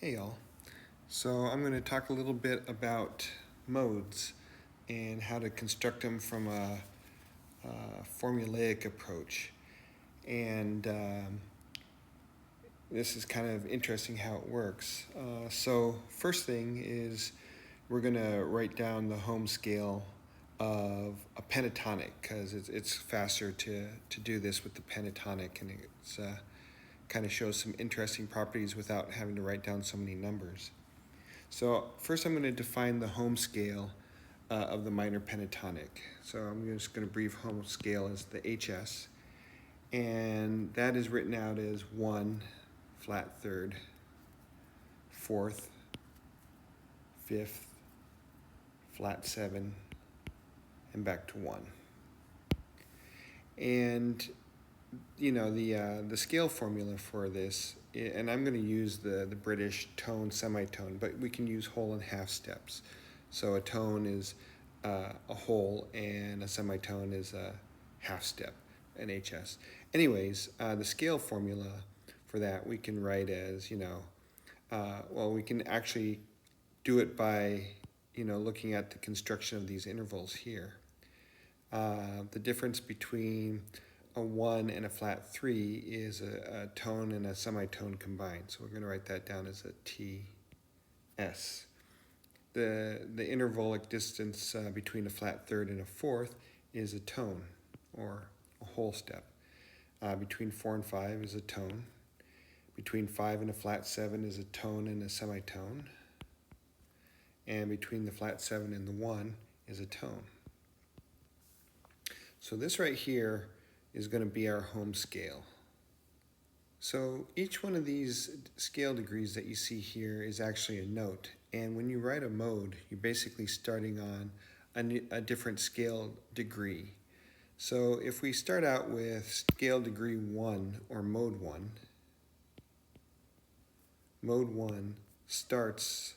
Hey all. So I'm going to talk a little bit about modes and how to construct them from a formulaic approach. And this is kind of interesting how it works. So first thing is we're going to write down the home scale of a pentatonic because it's faster to do this with the pentatonic, and it's kind of shows some interesting properties without having to write down so many numbers. So first I'm going to define the home scale of the minor pentatonic. So I'm just going to brief home scale as the HS, and that is written out as 1 flat third, 4th, 5th, flat 7, and back to 1. And you know the scale formula for this, and I'm going to use the British tone semitone, but we can use whole and half steps. So a tone is a whole and a semitone is a half step, an HS. Anyways, the scale formula for that we can write as, well, we can actually do it by, looking at the construction of these intervals here. The difference between a 1 and a flat 3 is a tone and a semitone combined. So we're going to write that down as a TS. The intervalic distance between a flat third and a fourth is a tone, or a whole step. Between 4 and 5 is a tone. Between 5 and a flat 7 is a tone and a semitone. And between the flat 7 and the 1 is a tone. So this right here is going to be our home scale. So each one of these scale degrees that you see here is actually a note. And when you write a mode, you're basically starting on a different scale degree. So if we start out with scale degree 1, or mode 1, mode 1 starts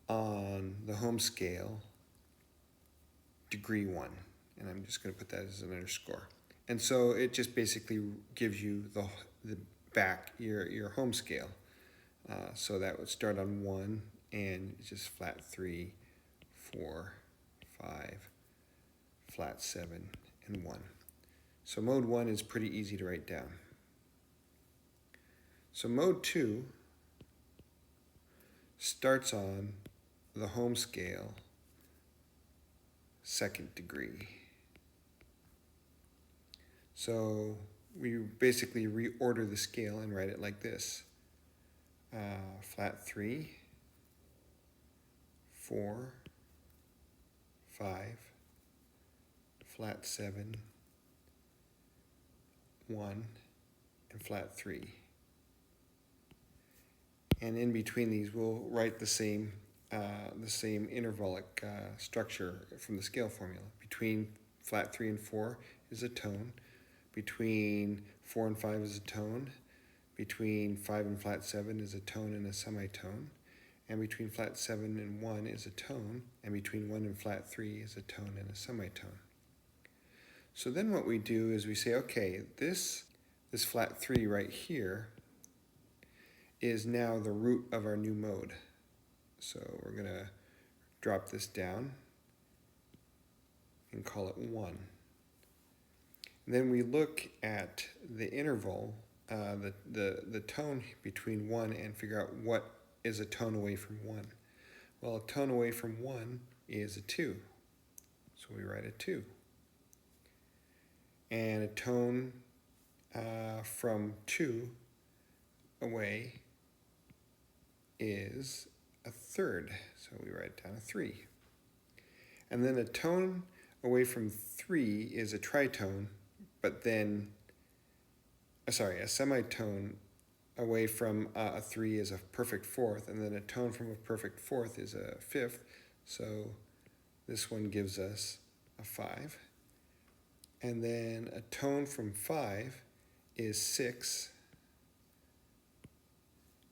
on the home scale degree 1. And I'm just going to put that as an underscore. And so it just basically gives you the back, your home scale. So that would start on 1 and just flat 3, 4, 5, flat 7, and 1. So mode 1 is pretty easy to write down. So mode 2 starts on the home scale second degree. So we basically reorder the scale and write it like this. Flat 3, 4, 5, flat 7, 1, and flat 3. And in between these we'll write the same intervalic structure from the scale formula. Between flat 3 and 4 is a tone. Between 4 and 5 is a tone. Between 5 and flat 7 is a tone and a semitone. And between flat 7 and 1 is a tone. And between 1 and flat 3 is a tone and a semitone. So then what we do is we say, okay, this flat 3 right here is now the root of our new mode. So we're going to drop this down and call it 1. And then we look at the interval, the tone between 1, and figure out what is a tone away from 1. Well, a tone away from 1 is a 2. So we write a 2. And a tone from 2 away is a third. So we write down a 3. And then a tone away from 3 is a tritone, but then, a semitone away from a 3 is a perfect fourth, and then a tone from a perfect fourth is a fifth. So this one gives us a 5. And then a tone from 5 is 6.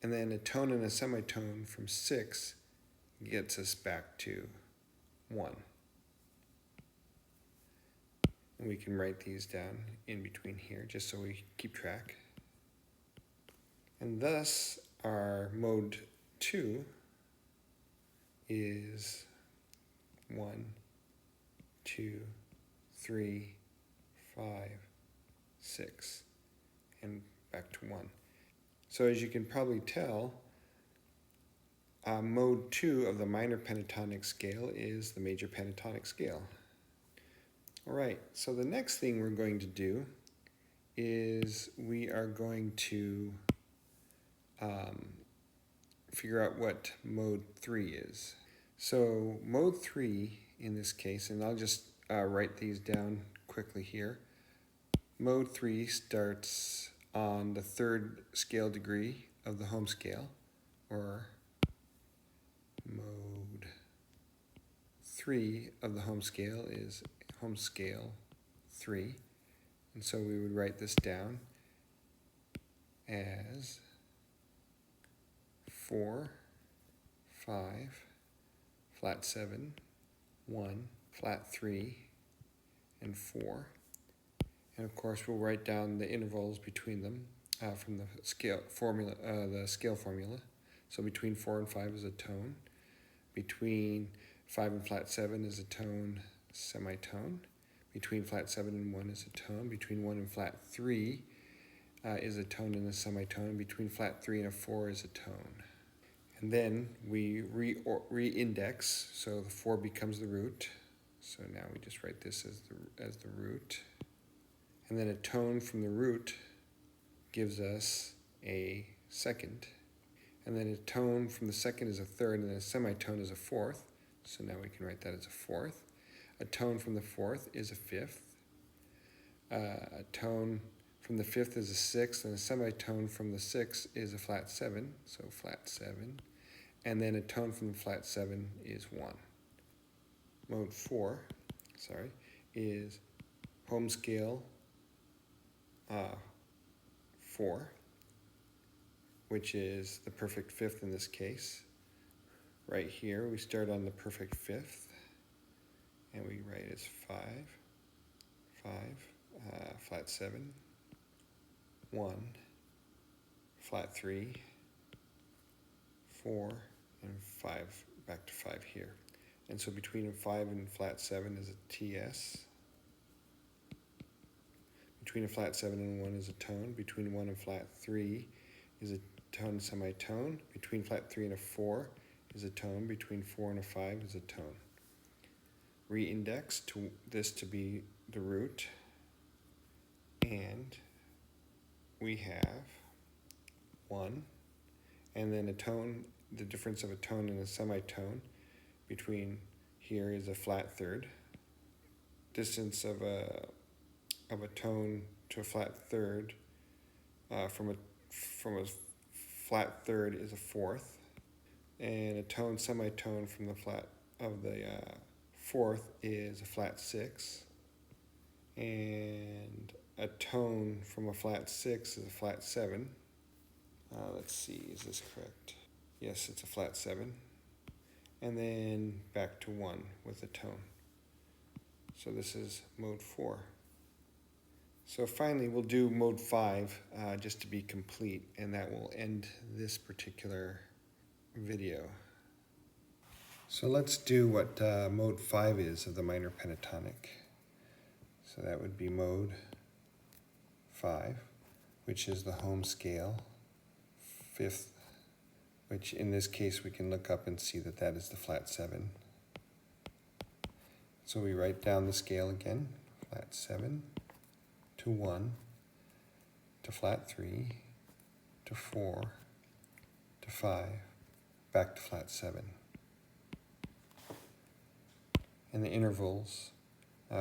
And then a tone and a semitone from 6 gets us back to 1. And we can write these down in between here just so we keep track. And thus our mode 2 is 1, 2, 3, 5, 6, and back to 1. So as you can probably tell, mode 2 of the minor pentatonic scale is the major pentatonic scale. All right, so the next thing we're going to do is we are going to figure out what mode 3 is. So mode 3 in this case, and I'll just write these down quickly here. Mode 3 starts on the 3rd scale degree of the home scale, or mode 3 of the home scale is home scale 3. And so we would write this down as 4, 5, flat 7, 1, flat 3, and 4. And of course we'll write down the intervals between them from the scale formula. So between 4 and 5 is a tone. Between 5 and flat 7 is a tone semitone. Between flat 7 and 1 is a tone. Between 1 and flat 3 is a tone and a semitone. Between flat 3 and a 4 is a tone. And then we re-index, so the 4 becomes the root. So now we just write this as the root. And then a tone from the root gives us a second. And then a tone from the second is a third, and then a semitone is a fourth. So now we can write that as a fourth. A tone from the fourth is a fifth. A tone from the fifth is a sixth, and a semitone from the sixth is a flat 7, so flat 7. And then a tone from the flat 7 is 1. Mode 4, is home scale 4, which is the perfect fifth in this case. Right here, we start on the perfect fifth, and we write as 5, 5, flat 7, 1, flat 3, 4, and 5, back to 5 here. And so between 5 and flat 7 is a TS. Between a flat 7 and 1 is a tone. Between 1 and flat 3 is a tone semitone. Between flat 3 and a 4 is a tone. Between 4 and a 5 is a tone. Re-index to this to be the root. And we have 1. And then a tone, the difference of a tone and a semitone between here is a flat third. Distance of a tone to a flat third from a flat third is a fourth, and a tone semitone from the flat of the fourth is a flat 6, and a tone from a flat 6 is a flat 7. Let's see, is this correct? Yes, it's a flat 7. And then back to 1 with a tone. So this is mode 4. So finally we'll do mode 5 just to be complete, and that will end this particular video. So let's do what mode 5 is of the minor pentatonic. So that would be mode 5, which is the home scale, 5th, which in this case we can look up and see that that is the flat 7. So we write down the scale again, flat 7 to 1 to flat 3 to 4 to 5, back to flat 7. And the intervals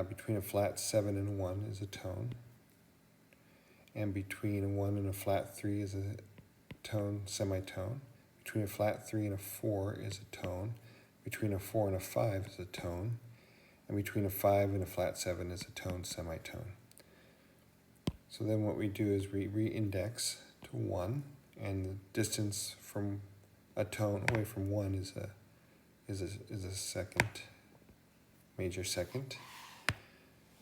between a flat 7 and a 1 is a tone, and between a 1 and a flat 3 is a tone semitone. Between a flat 3 and a 4 is a tone. Between a 4 and a 5 is a tone. And between a 5 and a flat 7 is a tone semitone. So then what we do is we re-index to 1, and the distance from a tone away from 1 is a second, major second.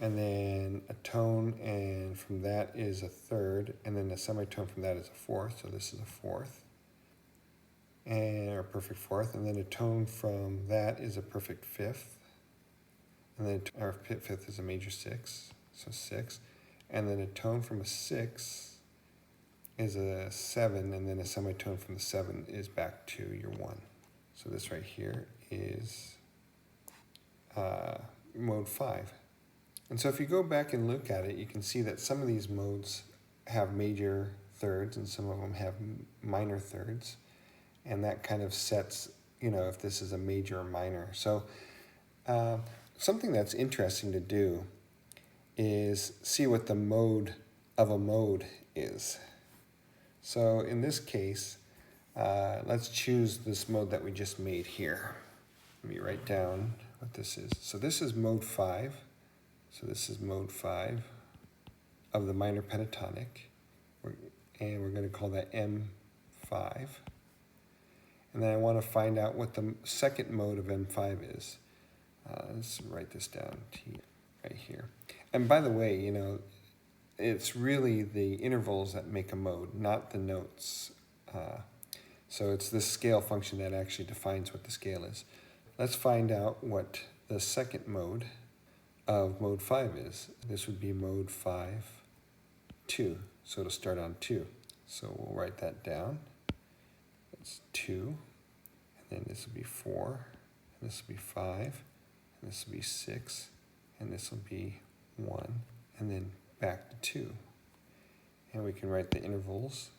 and then a tone, and from that is a third, and then a semitone from that is a fourth, so this is a fourth, and a perfect fourth, and then a tone from that is a perfect fifth, and then our fifth is a major six, so six, and then a tone from a six is a seven, and then a semitone from the seven is back to your one. So this right here is mode 5. And so if you go back and look at it, you can see that some of these modes have major thirds and some of them have minor thirds. And that kind of sets, if this is a major or minor. So something that's interesting to do is see what the mode of a mode is. So in this case, let's choose this mode that we just made here. Let me write down what this is. So this is mode 5. So this is mode 5 of the minor pentatonic. And we're going to call that M5. And then I want to find out what the second mode of M5 is. Let's write this down right here. And by the way, it's really the intervals that make a mode, not the notes. So it's this scale function that actually defines what the scale is. Let's find out what the second mode of mode 5 is. This would be mode 5, 2. So it'll start on 2. So we'll write that down. That's 2. And then this will be 4. And this will be 5. And this will be 6. And this will be 1. And then back to 2. And we can write the intervals.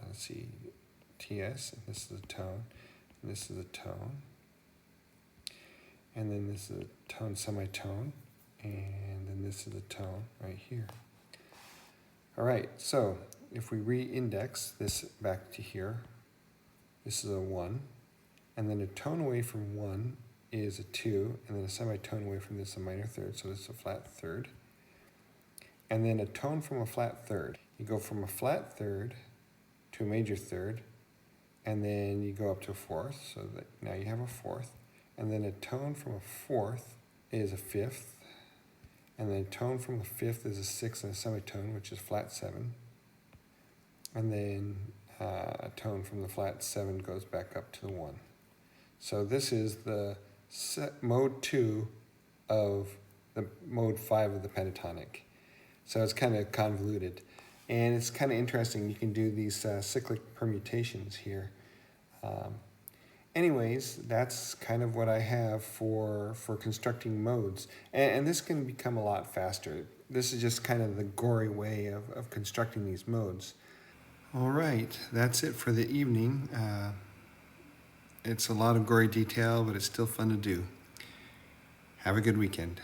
Let's see, TS, and this is a tone, and this is a tone, and then this is a tone semitone, and then this is a tone right here. All right, so if we re-index this back to here, this is a 1, and then a tone away from 1 is a 2, and then a semitone away from this is a minor third, so this is a flat third, and then a tone from a flat third. You go from a flat third to a major third, and then you go up to a fourth, so that now you have a fourth, and then a tone from a fourth is a fifth, and then a tone from a fifth is a sixth and a semitone, which is flat 7, and then a tone from the flat 7 goes back up to the 1. So this is the mode 2 of the mode 5 of the pentatonic. So it's kind of convoluted. And it's kind of interesting. You can do these cyclic permutations here. Anyways, that's kind of what I have for constructing modes. And this can become a lot faster. This is just kind of the Gory way of constructing these modes. All right, that's it for the evening. It's a lot of gory detail, but it's still fun to do. Have a good weekend.